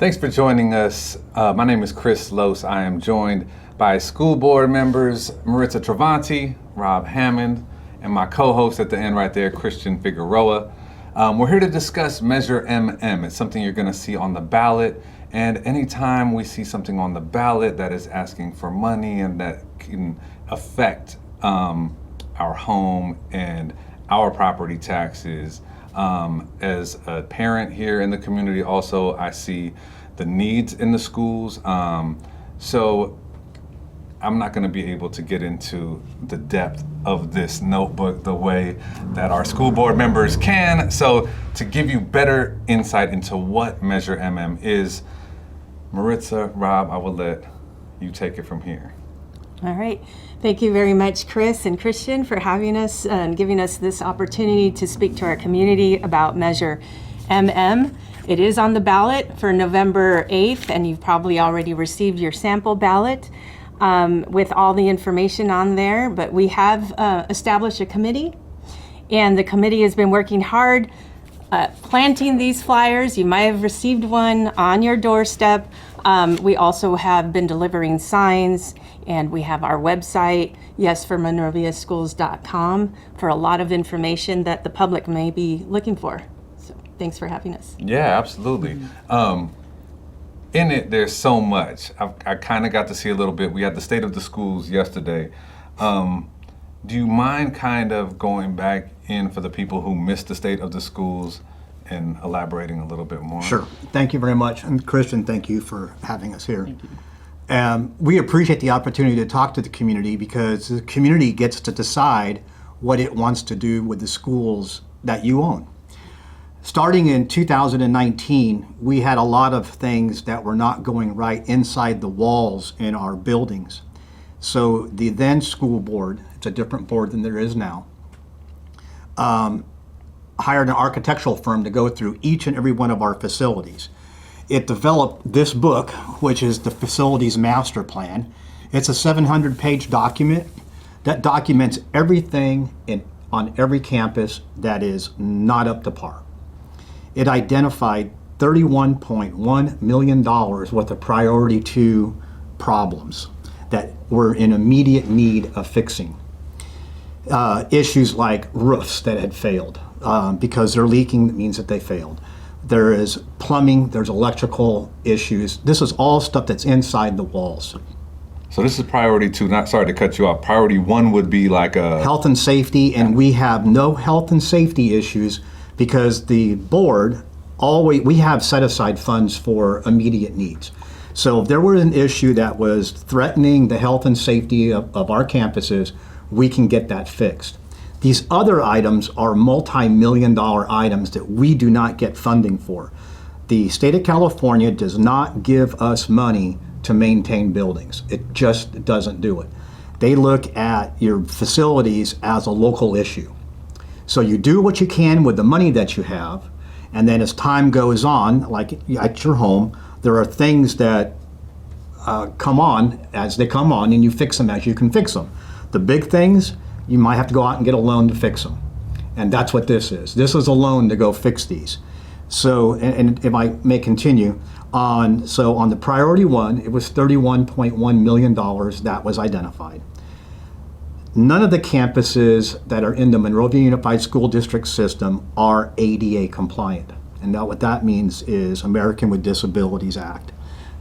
Thanks for joining us. My name is Chris Lose. I am joined by school board members Maritza Travanti, Rob Hammond, and my co-host at the end right there, Christian Figueroa. We're here to discuss Measure MM. It's something you're going to see on the ballot. And anytime we see something on the ballot that is asking for money and that can affect our home and our property taxes, as a parent here in the community, also I see the needs in the schools. So I'm not going to be able to get into the depth of this notebook the way that our school board members can. So to give you better insight into what Measure MM is, Maritza, Rob, I will let you take it from here. All right. Thank you very much, Chris and Christian, for having us and giving us this opportunity to speak to our community about Measure MM. It is on the ballot for November 8th, and you've probably already received your sample ballot with all the information on there. But we have established a committee, and the committee has been working hard planting these flyers. You might have received one on your doorstep. We also have been delivering signs, and we have our website, yesformonroviaschools.com, for a lot of information that the public may be looking for. So thanks for having us. Yeah, absolutely. In it, there's so much. I kind of got to see a little bit. We had the State of the Schools yesterday. Do you mind kind of going back in for the people who missed the State of the Schools and elaborating a little bit more? Sure. Thank you very much. And Christian, thank you for having us here. Thank you. We appreciate the opportunity to talk to the community because the community gets to decide what it wants to do with the schools that you own. Starting in 2019, we had a lot of things that were not going right inside the walls in our buildings. So the then school board, it's a different board than there is now, hired an architectural firm to go through each and every one of our facilities. It developed this book, which is the facilities master plan. It's a 700-page document that documents everything on every campus that is not up to par. It identified $31.1 million worth of priority 2 problems that were in immediate need of fixing. Issues like roofs that had failed. Because they're leaking, that means that they failed. There is plumbing, there's electrical issues. This is all stuff that's inside the walls. So this is priority 2, not sorry to cut you off. Priority 1 would be like a health and safety, and we have no health and safety issues because the board we have set aside funds for immediate needs. So if there was an issue that was threatening the health and safety of our campuses, we can get that fixed. These other items are multi-million-dollar items that we do not get funding for. The state of California does not give us money to maintain buildings. It just doesn't do it. They look at your facilities as a local issue. So you do what you can with the money that you have, and then as time goes on, like at your home, there are things that come on as they come on, and you fix them as you can fix them. The big things, you might have to go out and get a loan to fix them. And that's what this is. This is a loan to go fix these. So, and if I may continue, on the priority 1, it was $31.1 million that was identified. None of the campuses that are in the Monrovia Unified School District system are ADA compliant. And now what that means is American with Disabilities Act.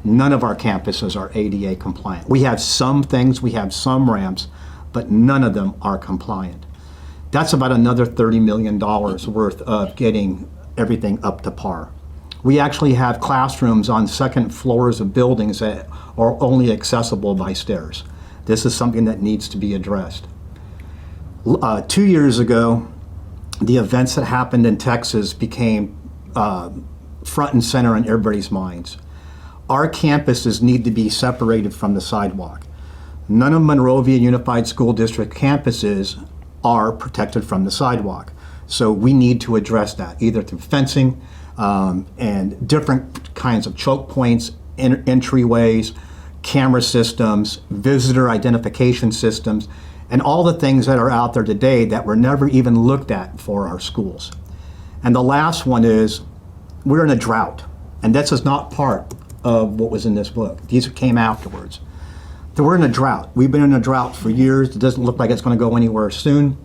None of our campuses are ADA compliant. We have some things, we have some ramps, but none of them are compliant. That's about another $30 million worth of getting everything up to par. We actually have classrooms on second floors of buildings that are only accessible by stairs. This is something that needs to be addressed. 2 years ago, the events that happened in Texas became front and center in everybody's minds. Our campuses need to be separated from the sidewalk. None of Monrovia Unified School District campuses are protected from the sidewalk. So we need to address that, either through fencing and different kinds of choke points, entryways, camera systems, visitor identification systems, and all the things that are out there today that were never even looked at for our schools. And the last one is, we're in a drought. and this is not part of what was in this book. These came afterwards. So we're in a drought. We've been in a drought for years. It doesn't look like it's going to go anywhere soon.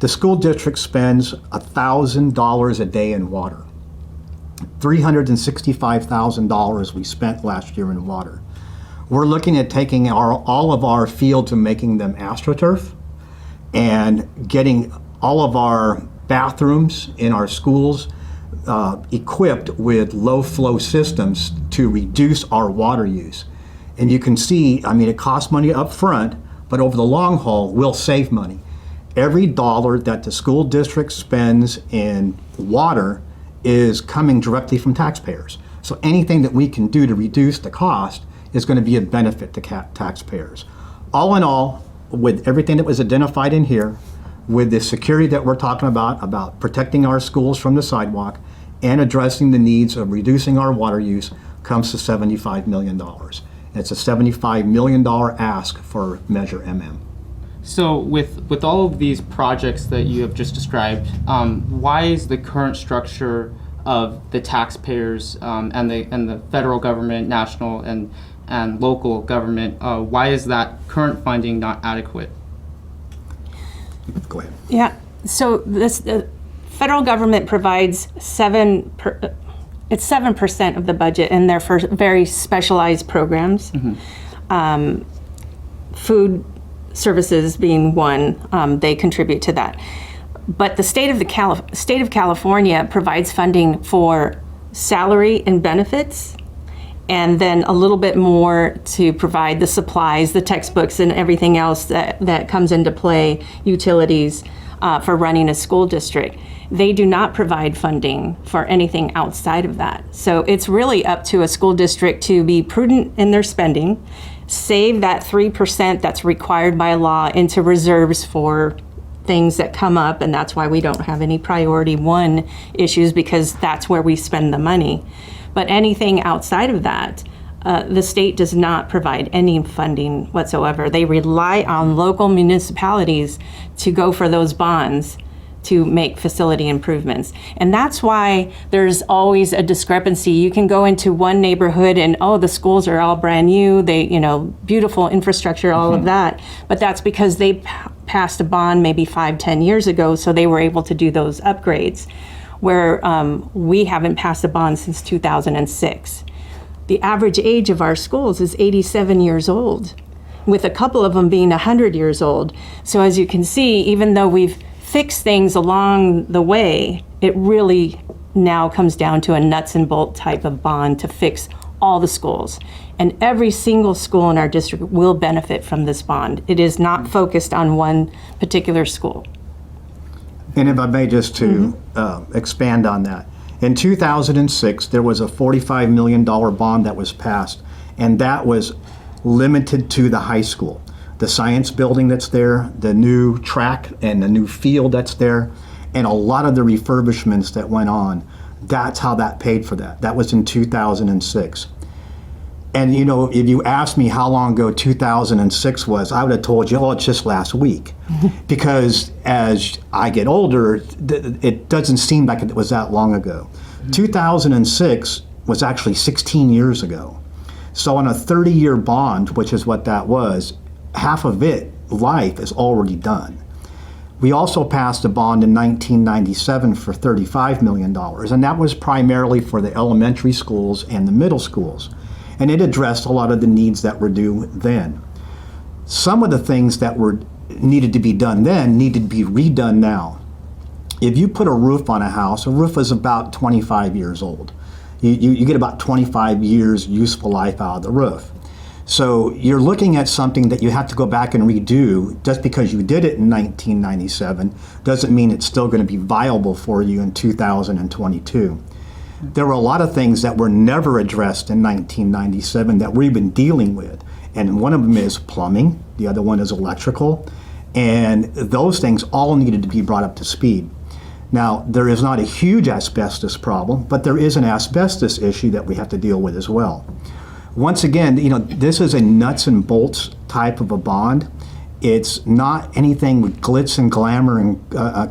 The school district spends $1,000 a day in water. $365,000 we spent last year in water. We're looking at taking all of our fields and making them AstroTurf, and getting all of our bathrooms in our schools equipped with low flow systems to reduce our water use. And you can see, I mean, it costs money up front, but over the long haul, we'll save money. Every dollar that the school district spends in water is coming directly from taxpayers. So anything that we can do to reduce the cost is going to be a benefit to taxpayers. All in all, with everything that was identified in here, with the security that we're talking about protecting our schools from the sidewalk and addressing the needs of reducing our water use, comes to $75 million. It's a $75 million ask for Measure MM. So with all of these projects that you have just described, why is the current structure of the taxpayers and the federal government, national and local government, why is that current funding not adequate? Go ahead. Yeah, so the federal government provides 7% of the budget, and they're for very specialized programs. Food services being one, they contribute to that. But the state of California provides funding for salary and benefits, and then a little bit more to provide the supplies, the textbooks, and everything else that comes into play, utilities, for running a school district. They do not provide funding for anything outside of that. So it's really up to a school district to be prudent in their spending, save that 3% that's required by law into reserves for things that come up, and that's why we don't have any priority one issues, because that's where we spend the money. But anything outside of that, the state does not provide any funding whatsoever. They rely on local municipalities to go for those bonds to make facility improvements. And that's why there's always a discrepancy. You can go into one neighborhood and, oh, the schools are all brand new, beautiful infrastructure, all of that. But that's because they passed a bond maybe 5-10 years ago, so they were able to do those upgrades, where we haven't passed a bond since 2006. The average age of our schools is 87 years old, with a couple of them being 100 years old. So as you can see, even though we've fixed things along the way, it really now comes down to a nuts and bolt type of bond to fix all the schools. And every single school in our district will benefit from this bond. It is not focused on one particular school. And if I may just to expand on that. In 2006, there was a $45 million bond that was passed, and that was limited to the high school. The science building that's there, the new track and the new field that's there, and a lot of the refurbishments that went on, that's how that paid for that. That was in 2006. And if you asked me how long ago 2006 was, I would have told you, oh, it's just last week. Because as I get older, it doesn't seem like it was that long ago. 2006 was actually 16 years ago. So on a 30-year bond, which is what that was, half of it, life, is already done. We also passed a bond in 1997 for $35 million, and that was primarily for the elementary schools and the middle schools. And it addressed a lot of the needs that were due then. Some of the things that needed to be done then needed to be redone now. If you put a roof on a house, a roof is about 25 years old. You get about 25 years useful life out of the roof. So you're looking at something that you have to go back and redo. Just because you did it in 1997 doesn't mean it's still going to be viable for you in 2022. There were a lot of things that were never addressed in 1997 that we've been dealing with. And one of them is plumbing, the other one is electrical, and those things all needed to be brought up to speed. Now, there is not a huge asbestos problem, but there is an asbestos issue that we have to deal with as well. Once again, this is a nuts and bolts type of a bond. It's not anything with glitz and glamour and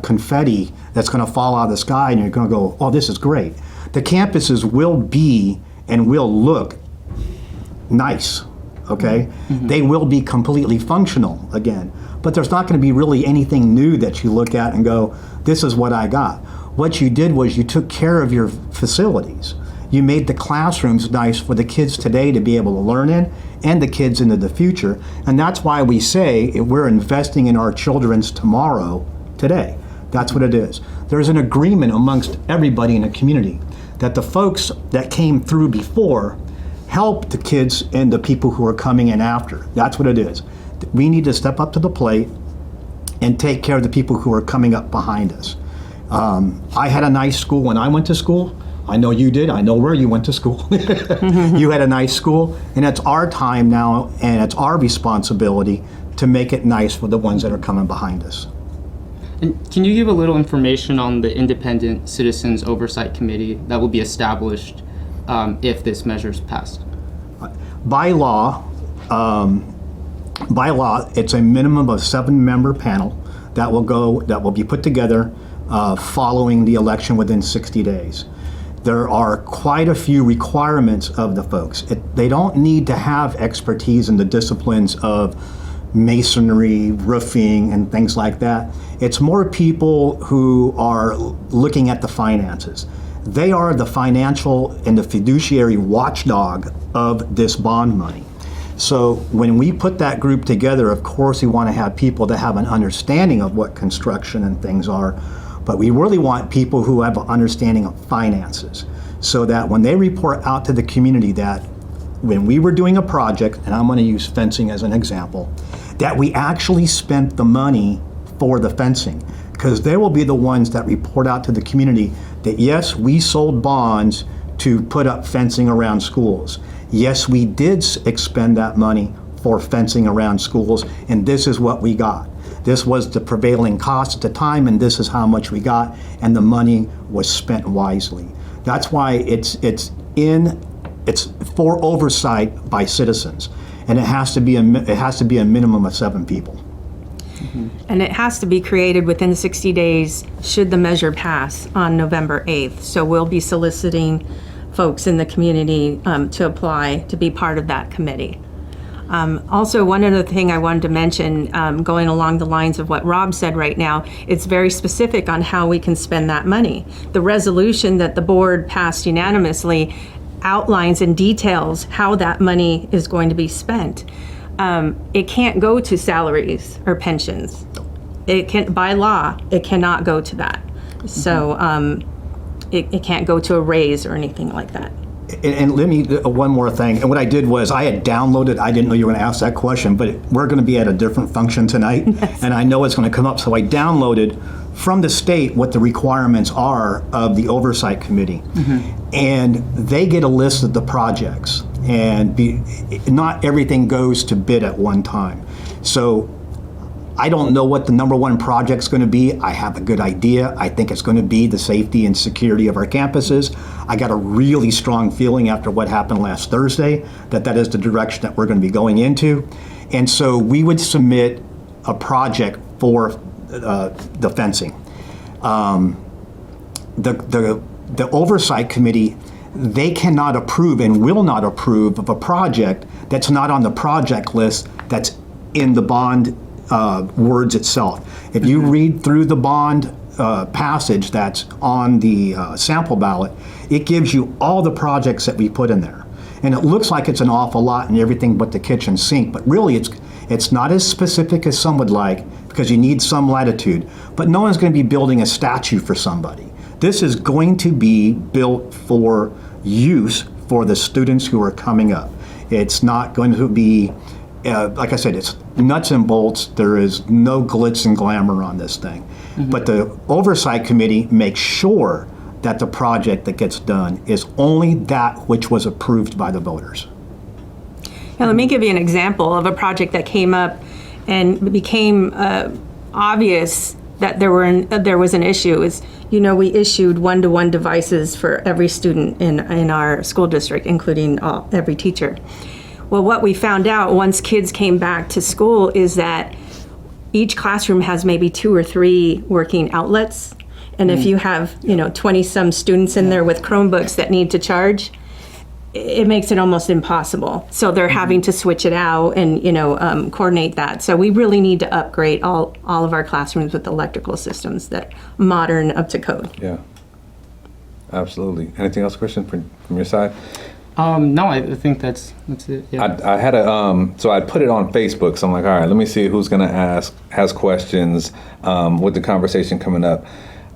confetti that's going to fall out of the sky and you're going to go, oh, this is great. The campuses will be and will look nice, okay? They will be completely functional again, but there's not going to be really anything new that you look at and go, this is what I got. What you did was you took care of your facilities. You made the classrooms nice for the kids today to be able to learn in, and the kids into the future. And that's why we say we're investing in our children's tomorrow today. That's what it is. There's an agreement amongst everybody in the community that the folks that came through before help the kids and the people who are coming in after. That's what it is. We need to step up to the plate and take care of the people who are coming up behind us. I had a nice school when I went to school. I know you did. I know where you went to school. You had a nice school, and it's our time now, and it's our responsibility to make it nice for the ones that are coming behind us. And can you give a little information on the Independent Citizens Oversight Committee that will be established if this measure is passed? By law, it's a minimum of 7-member panel that will be put together following the election within 60 days. There are quite a few requirements of the folks. They don't need to have expertise in the disciplines of masonry, roofing, and things like that. It's more people who are looking at the finances. They are the financial and the fiduciary watchdog of this bond money. So when we put that group together, of course we want to have people that have an understanding of what construction and things are, but we really want people who have an understanding of finances, so that when they report out to the community that when we were doing a project, and I'm going to use fencing as an example, that we actually spent the money for the fencing, because they will be the ones that report out to the community that yes, we sold bonds to put up fencing around schools. Yes, we did expend that money for fencing around schools, and this is what we got. This was the prevailing cost at the time, and this is how much we got, and the money was spent wisely. That's why it's for oversight by citizens, and it has to be a minimum of 7 people. And it has to be created within 60 days should the measure pass on November 8th. So we'll be soliciting folks in the community to apply to be part of that committee. Also, one other thing I wanted to mention, going along the lines of what Rob said right now, it's very specific on how we can spend that money. The resolution that the board passed unanimously outlines and details how that money is going to be spent. It can't go to salaries or pensions. It can, by law, it cannot go to that. So it can't go to a raise or anything like that. And let me, one more thing. And what I did was I had downloaded, I didn't know you were going to ask that question, but we're going to be at a different function tonight. Yes. And I know it's going to come up. So I downloaded from the state what the requirements are of the Oversight Committee. And they get a list of the projects. And not everything goes to bid at one time. So I don't know what the #1 project's going to be. I have a good idea. I think it's going to be the safety and security of our campuses. I got a really strong feeling after what happened last Thursday that is the direction that we're going to be going into. And so we would submit a project for the fencing. The Oversight Committee, they cannot approve and will not approve of a project that's not on the project list that's in the bond words itself. If you read through the bond passage that's on the sample ballot, it gives you all the projects that we put in there. And it looks like it's an awful lot and everything but the kitchen sink, but really it's not as specific as some would like, because you need some latitude. But no one's going to be building a statue for somebody. This is going to be built for use for the students who are coming up. It's not going to be like I said, it's nuts and bolts. There is no glitz and glamour on this thing. But the Oversight Committee makes sure that the project that gets done is only that which was approved by the voters. Now, let me give you an example of a project that came up and became obvious that there was an issue. Is, we issued one-to-one devices for every student in our school district, including every teacher. Well, what we found out once kids came back to school is that each classroom has maybe 2 or 3 working outlets, And if you have, 20-some students in there with Chromebooks that need to charge, it makes it almost impossible. So they're having to switch it out and, coordinate that. So we really need to upgrade all of our classrooms with electrical systems that are modern, up to code. Yeah. Absolutely. Anything else, Christian, from your side? No, I think that's it. Yeah. I had so I put it on Facebook. So I'm like, all right, let me see who's going to has questions with the conversation coming up.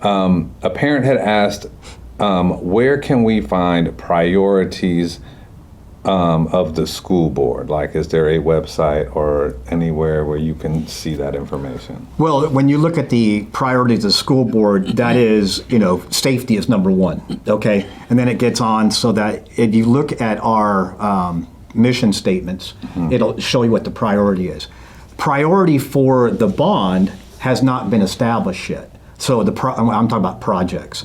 A parent had asked, where can we find priorities of the school board? Like, is there a website or anywhere where you can see that information? Well, when you look at the priorities of the school board, that is, safety is number one, okay? And then it gets on so that if you look at our mission statements, it'll show you what the priority is. Priority for the bond has not been established yet. So I'm talking about projects.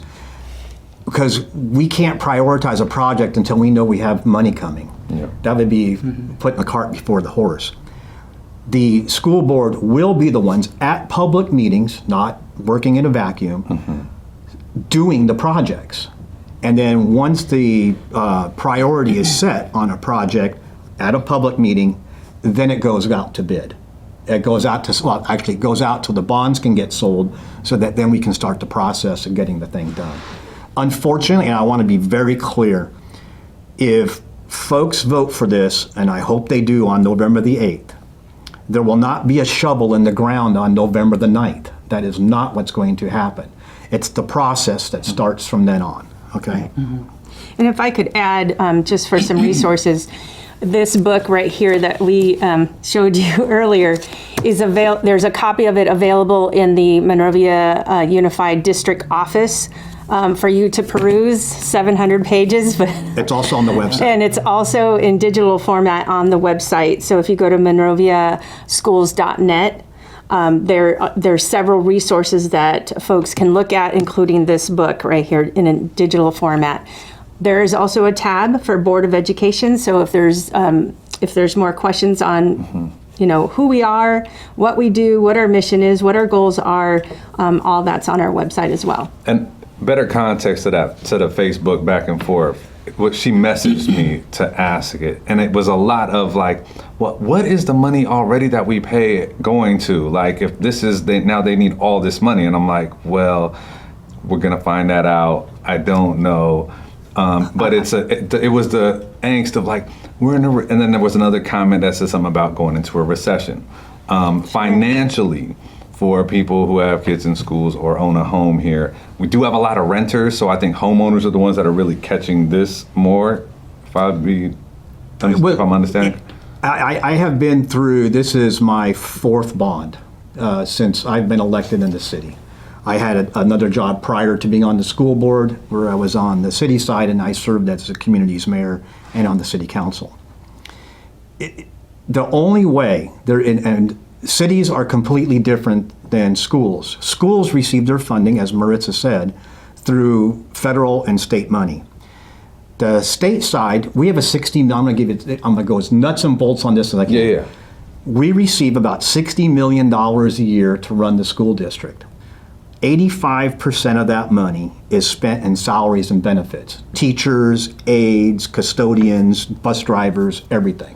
Because we can't prioritize a project until we know we have money coming. Yeah. That would be putting the cart before the horse. The school board will be the ones at public meetings, not working in a vacuum, doing the projects. And then once the priority is set on a project at a public meeting, then it goes out to bid. It goes out to, well, actually it goes out till the bonds can get sold so that then we can start the process of getting the thing done. Unfortunately, and I want to be very clear, if folks vote for this, and I hope they do on November the 8th, there will not be a shovel in the ground on November the 9th. That is not what's going to happen. It's the process that starts from then on, okay? And if I could add, just for some resources, this book right here that we showed you earlier is there's a copy of it available in the Monrovia Unified District office for you to peruse, 700 pages. But It's also on the website. and it's also in digital format on the website. So if you go to monroviaschools.net, there's several resources that folks can look at, including this book right here in a digital format. There is also a tab for Board of Education. So if there's more questions on, who we are, what we do, what our mission is, what our goals are, all that's on our website as well. And better context to that, to the Facebook back and forth, what she messaged me to ask it. And it was a lot of like, what is the money already that we pay going to? Like, if this is, now they need all this money. And I'm like, well, we're going to find that out. I don't know. But it was the angst of like, we're in and then there was another comment that said something about going into a recession. Financially, for people who have kids in schools or own a home here, we do have a lot of renters, so I think homeowners are the ones that are really catching this more, if I'm understanding. I have been through, this is my fourth bond since I've been elected in the city. I had another job prior to being on the school board where I was on the city side and I served as the community's mayor and on the city council. The only way, and cities are completely different than schools. Schools receive their funding, as Maritza said, through federal and state money. The state side, we have a I'm gonna go as nuts and bolts on this as I can. Yeah. We receive about $60 million a year to run the school district. 85% of that money is spent in salaries and benefits. Teachers, aides, custodians, bus drivers, everything.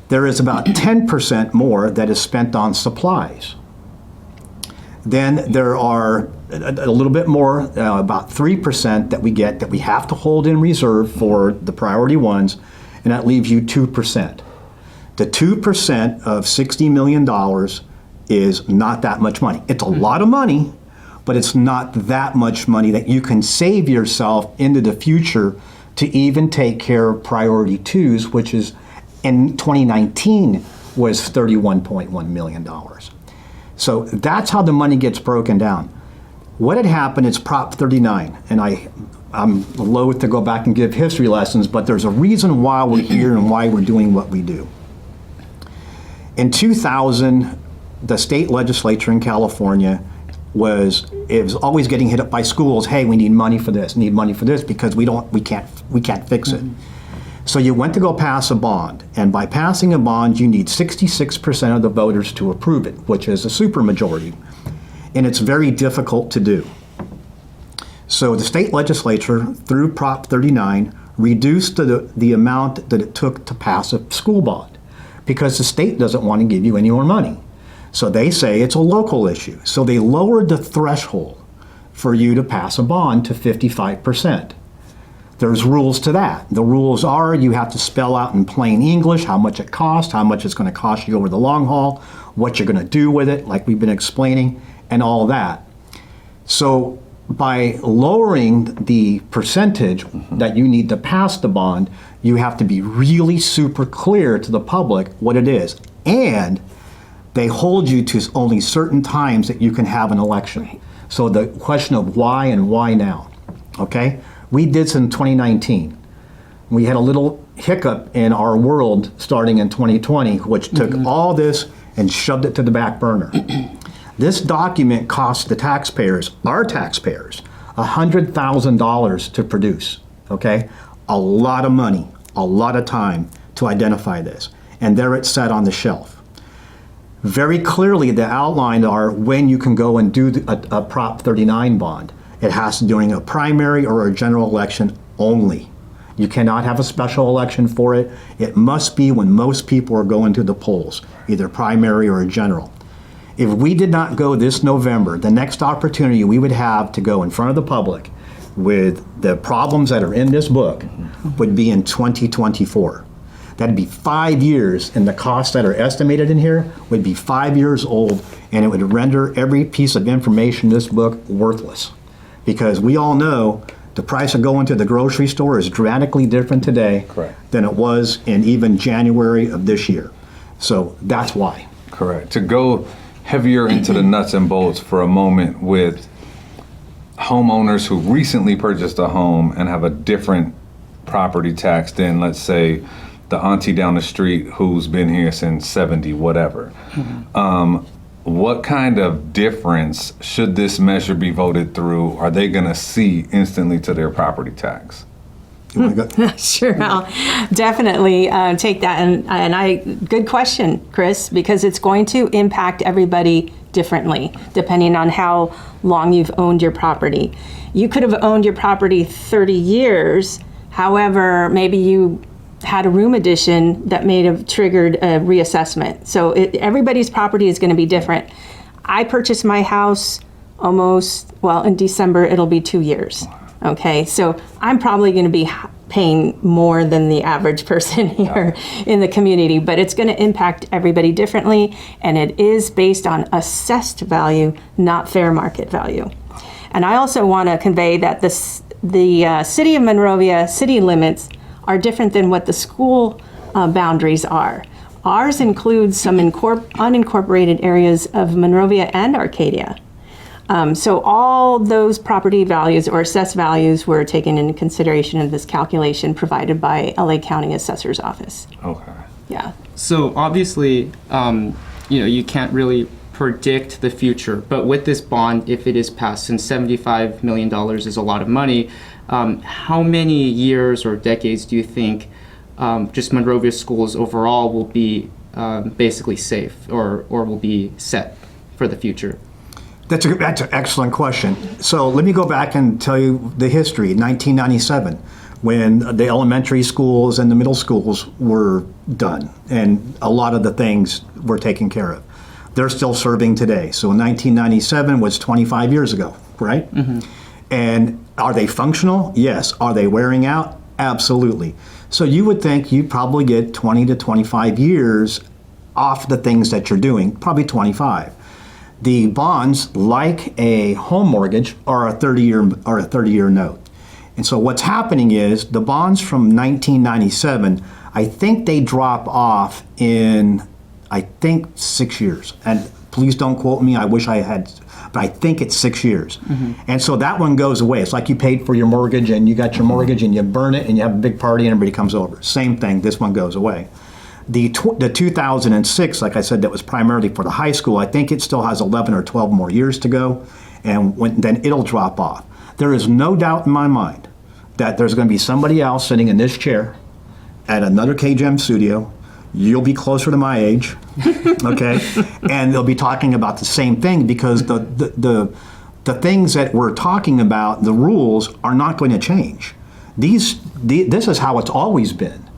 There is about 10% more that is spent on supplies. Then there are a little bit more, about 3% that we get that we have to hold in reserve for the priority ones, and that leaves you 2%. The 2% of $60 million is not that much money. It's a lot of money, but it's not that much money that you can save yourself into the future to even take care of priority twos, which is in 2019 was $31.1 million. So that's how the money gets broken down. What had happened is Prop 39, and I'm loath to go back and give history lessons, but there's a reason why we're here and why we're doing what we do. In 2000, the state legislature in California was always getting hit up by schools. Hey, we need money for this, because we can't fix it. So you went to go pass a bond, and by passing a bond, you need 66% of the voters to approve it, which is a supermajority. and it's very difficult to do. So the state legislature, through Prop 39, reduced the amount that it took to pass a school bond because the state doesn't want to give you any more money. So they say it's a local issue. So they lowered the threshold for you to pass a bond to 55%. There's rules to that. The rules are you have to spell out in plain English how much it costs, how much it's going to cost you over the long haul, what you're going to do with it, like we've been explaining, and all that. So by lowering the percentage that you need to pass the bond, you have to be really super clear to the public what it is. And they hold you to only certain times that you can have an election. Right. So the question of why and why now, okay? We did this in 2019. We had a little hiccup in our world starting in 2020, which took all this and shoved it to the back burner. This document cost the taxpayers, our taxpayers, $100,000 to produce, okay? A lot of money, a lot of time to identify this. And there it sat on the shelf. Very clearly, the outline are when you can go and do a Prop 39 bond. It has to be during a primary or a general election only. You cannot have a special election for it. It must be when most people are going to the polls, either primary or a general. If we did not go this November, the next opportunity we would have to go in front of the public with the problems that are in this book would be in 2024. That'd be 5 years, and the costs that are estimated in here would be 5 years old, and it would render every piece of information in this book worthless. Because we all know the price of going to the grocery store is dramatically different today Correct. than it was in even January of this year. So that's why. Correct. To go heavier into the nuts and bolts for a moment with homeowners who recently purchased a home and have a different property tax than, let's say, the auntie down the street who's been here since 70, whatever. What kind of difference should this measure be voted through? Are they going to see instantly to their property tax? You wanna go? Sure, I'll definitely take that. And good question, Chris, because it's going to impact everybody differently depending on how long you've owned your property. You could have owned your property 30 years. However, maybe you had a room addition that may have triggered a reassessment. So everybody's property is going to be different. I purchased my house in December, it'll be 2 years. Okay, so I'm probably going to be paying more than the average person here in the community, but it's going to impact everybody differently, and it is based on assessed value, not fair market value. And I also want to convey that the City of Monrovia city limits are different than what the school boundaries are. Ours includes some unincorporated areas of Monrovia and Arcadia. So all those property values or assessed values were taken into consideration in this calculation provided by LA County Assessor's Office. Okay. Yeah. So obviously, you can't really predict the future, but with this bond, if it is passed, since $75 million is a lot of money, how many years or decades do you think just Monrovia schools overall will be basically safe or will be set for the future? That's an excellent question. So let me go back and tell you the history. 1997, when the elementary schools and the middle schools were done, and a lot of the things were taken care of. They're still serving today. So 1997 was 25 years ago, right? Mm-hmm. And are they functional? Yes. Are they wearing out? Absolutely. So you would think you'd probably get 20 to 25 years off the things that you're doing, probably 25. The bonds, like a home mortgage, are a 30-year note. And so what's happening is the bonds from 1997, I think they drop off in, 6 years. And please don't quote me, I wish I had, but I think it's 6 years. Mm-hmm. And so that one goes away. It's like you paid for your mortgage and you got your mortgage and you burn it and you have a big party and everybody comes over. Same thing, this one goes away. The 2006, like I said, that was primarily for the high school, I think it still has 11 or 12 more years to go, and then it'll drop off. There is no doubt in my mind that there's going to be somebody else sitting in this chair at another KGM studio You'll be closer to my age, okay? And they'll be talking about the same thing because the things that we're talking about, the rules, are not going to change. This is how it's always been.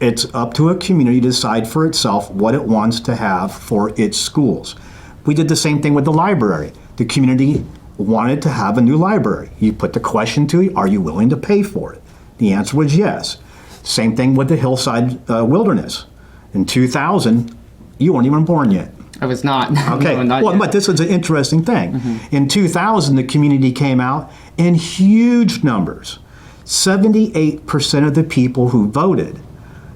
It's up to a community to decide for itself what it wants to have for its schools. We did the same thing with the library. The community wanted to have a new library. You put the question to it, are you willing to pay for it? The answer was yes. Same thing with the Hillside Wilderness. In 2000, you weren't even born yet. I was not. Okay, No, not well, yet. but this is an interesting thing. In 2000, the community came out in huge numbers. 78% of the people who voted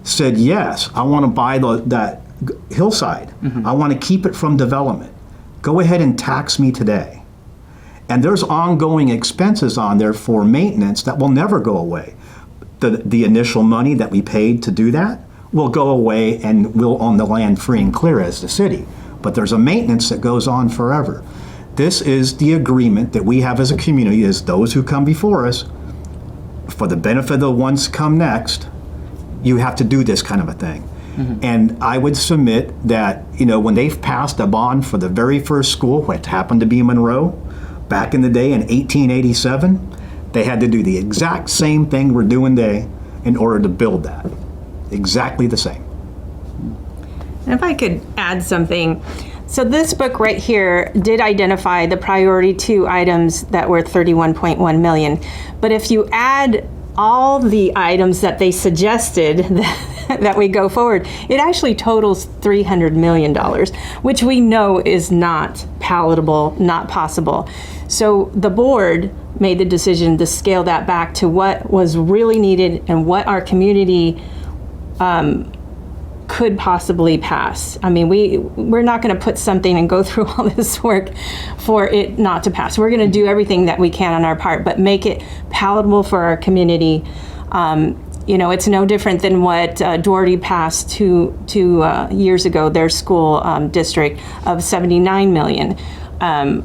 said, yes, I want to buy that hillside. I want to keep it from development. Go ahead and tax me today. And there's ongoing expenses on there for maintenance that will never go away. The initial money that we paid to do that will go away and we'll own the land free and clear as the city. But there's a maintenance that goes on forever. This is the agreement that we have as a community, as those who come before us, for the benefit of the ones to come next, you have to do this kind of a thing. And I would submit that, when they've passed a bond for the very first school, which happened to be Monroe, back in the day in 1887, they had to do the exact same thing we're doing today in order to build that. Exactly the same. And if I could add something. So this book right here did identify the priority 2 items that were 31.1 million. But if you add all the items that they suggested that we go forward, it actually totals $300 million, which we know is not palatable, not possible. So the board made the decision to scale that back to what was really needed and what our community could possibly pass. I mean, we're not going to put something and go through all this work for it not to pass. We're going to do everything that we can on our part, but make it palatable for our community. It's no different than what Doherty passed two years ago, their school district of 79 million.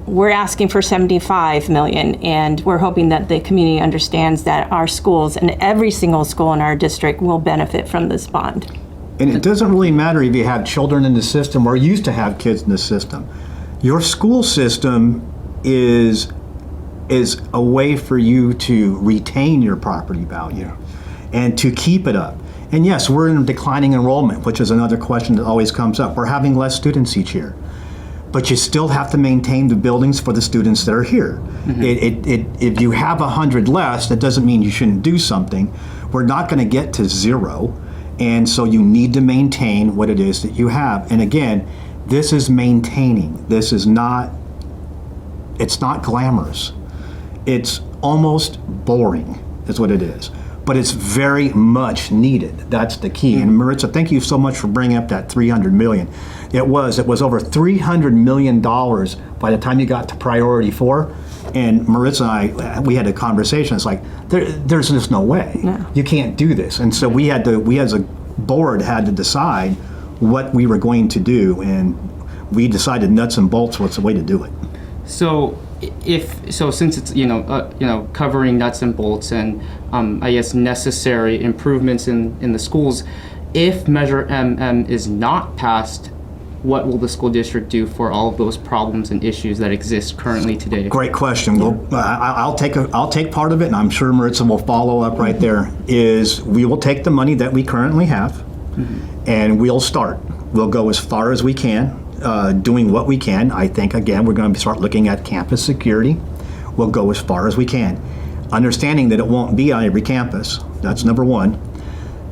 We're asking for 75 million, and we're hoping that the community understands that our schools and every single school in our district will benefit from this bond. And it doesn't really matter if you have children in the system or used to have kids in the system. Your school system is a way for you to retain your property value and to keep it up. And yes, we're in declining enrollment, which is another question that always comes up. We're having less students each year. But you still have to maintain the buildings for the students that are here. If you have 100 less, that doesn't mean you shouldn't do something. We're not going to get to 0. And so you need to maintain what it is that you have. And again, this is maintaining. This is not, it's not glamorous. It's almost boring is what it is. But it's very much needed. That's the key. And Maritza, thank you so much for bringing up that 300 million. It was over $300 million by the time you got to priority 4. And Maritza and I, we had a conversation. It's like, there's just no way. No. You can't do this. And so we as a board had to decide what we were going to do. And we decided nuts and bolts was the way to do it. So since it's covering nuts and bolts and I guess necessary improvements in the schools, if Measure MM is not passed, what will the school district do for all of those problems and issues that exist currently today? Great question. Well, I'll take part of it, and I'm sure Maritza will follow up right there. Is we will take the money that we currently have, and we'll start. We'll go as far as we can, doing what we can. I think again we're going to start looking at campus security. We'll go as far as we can, understanding that it won't be on every campus. That's number one.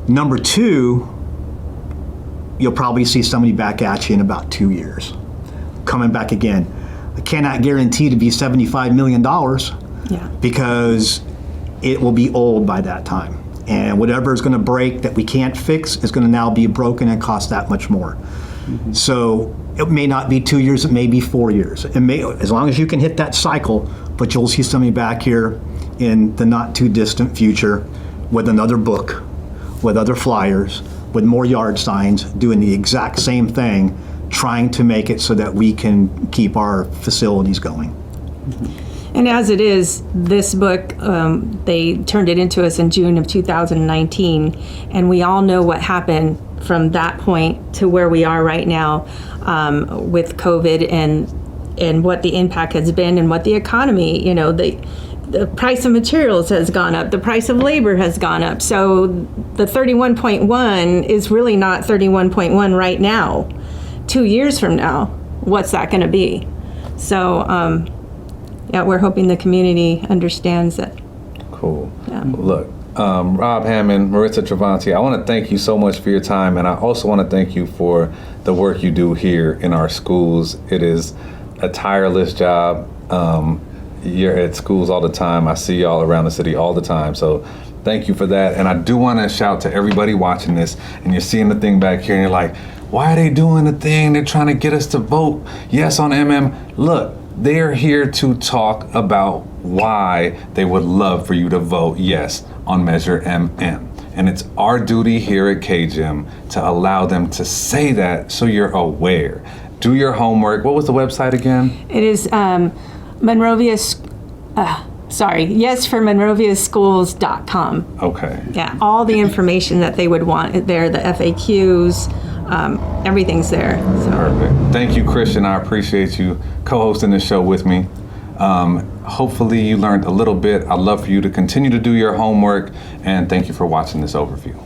Number two, you'll probably see somebody back at you in about 2 years, coming back again. I cannot guarantee to be $75 million because it will be old by that time. And whatever is going to break that we can't fix is going to now be broken and cost that much more. So it may not be 2 years, it may be 4 years. It may, as long as you can hit that cycle, but you'll see somebody back here in the not too distant future with another book, with other flyers, with more yard signs, doing the exact same thing, trying to make it so that we can keep our facilities going. And as it is, this book, they turned it into us in June of 2019, and we all know what happened from that point to where we are right now with COVID and what the impact has been and what the economy, the price of materials has gone up, the price of labor has gone up. So the 31.1 is really not 31.1 right now. 2 years from now, what's that going to be? So, yeah, we're hoping the community understands that. Cool. Yeah. Look, Rob Hammond, Maritza Travanti, I want to thank you so much for your time, and I also want to thank you for the work you do here in our schools. It is a tireless job. You're at schools all the time. I see y'all around the city all the time. So thank you for that. And I do want to shout to everybody watching this, and you're seeing the thing back here, and you're like, why are they doing the thing? They're trying to get us to vote yes on MM. Look, they're here to talk about why they would love for you to vote yes on Measure MM. And it's our duty here at KGM to allow them to say that so you're aware. Do your homework. What was the website again? It is yes for MonroviaSchools.com. Okay. Yeah, all the information that they would want there, the FAQs, everything's there. So. Perfect. Thank you, Christian. I appreciate you co-hosting this show with me. Hopefully you learned a little bit. I'd love for you to continue to do your homework, and thank you for watching this overview.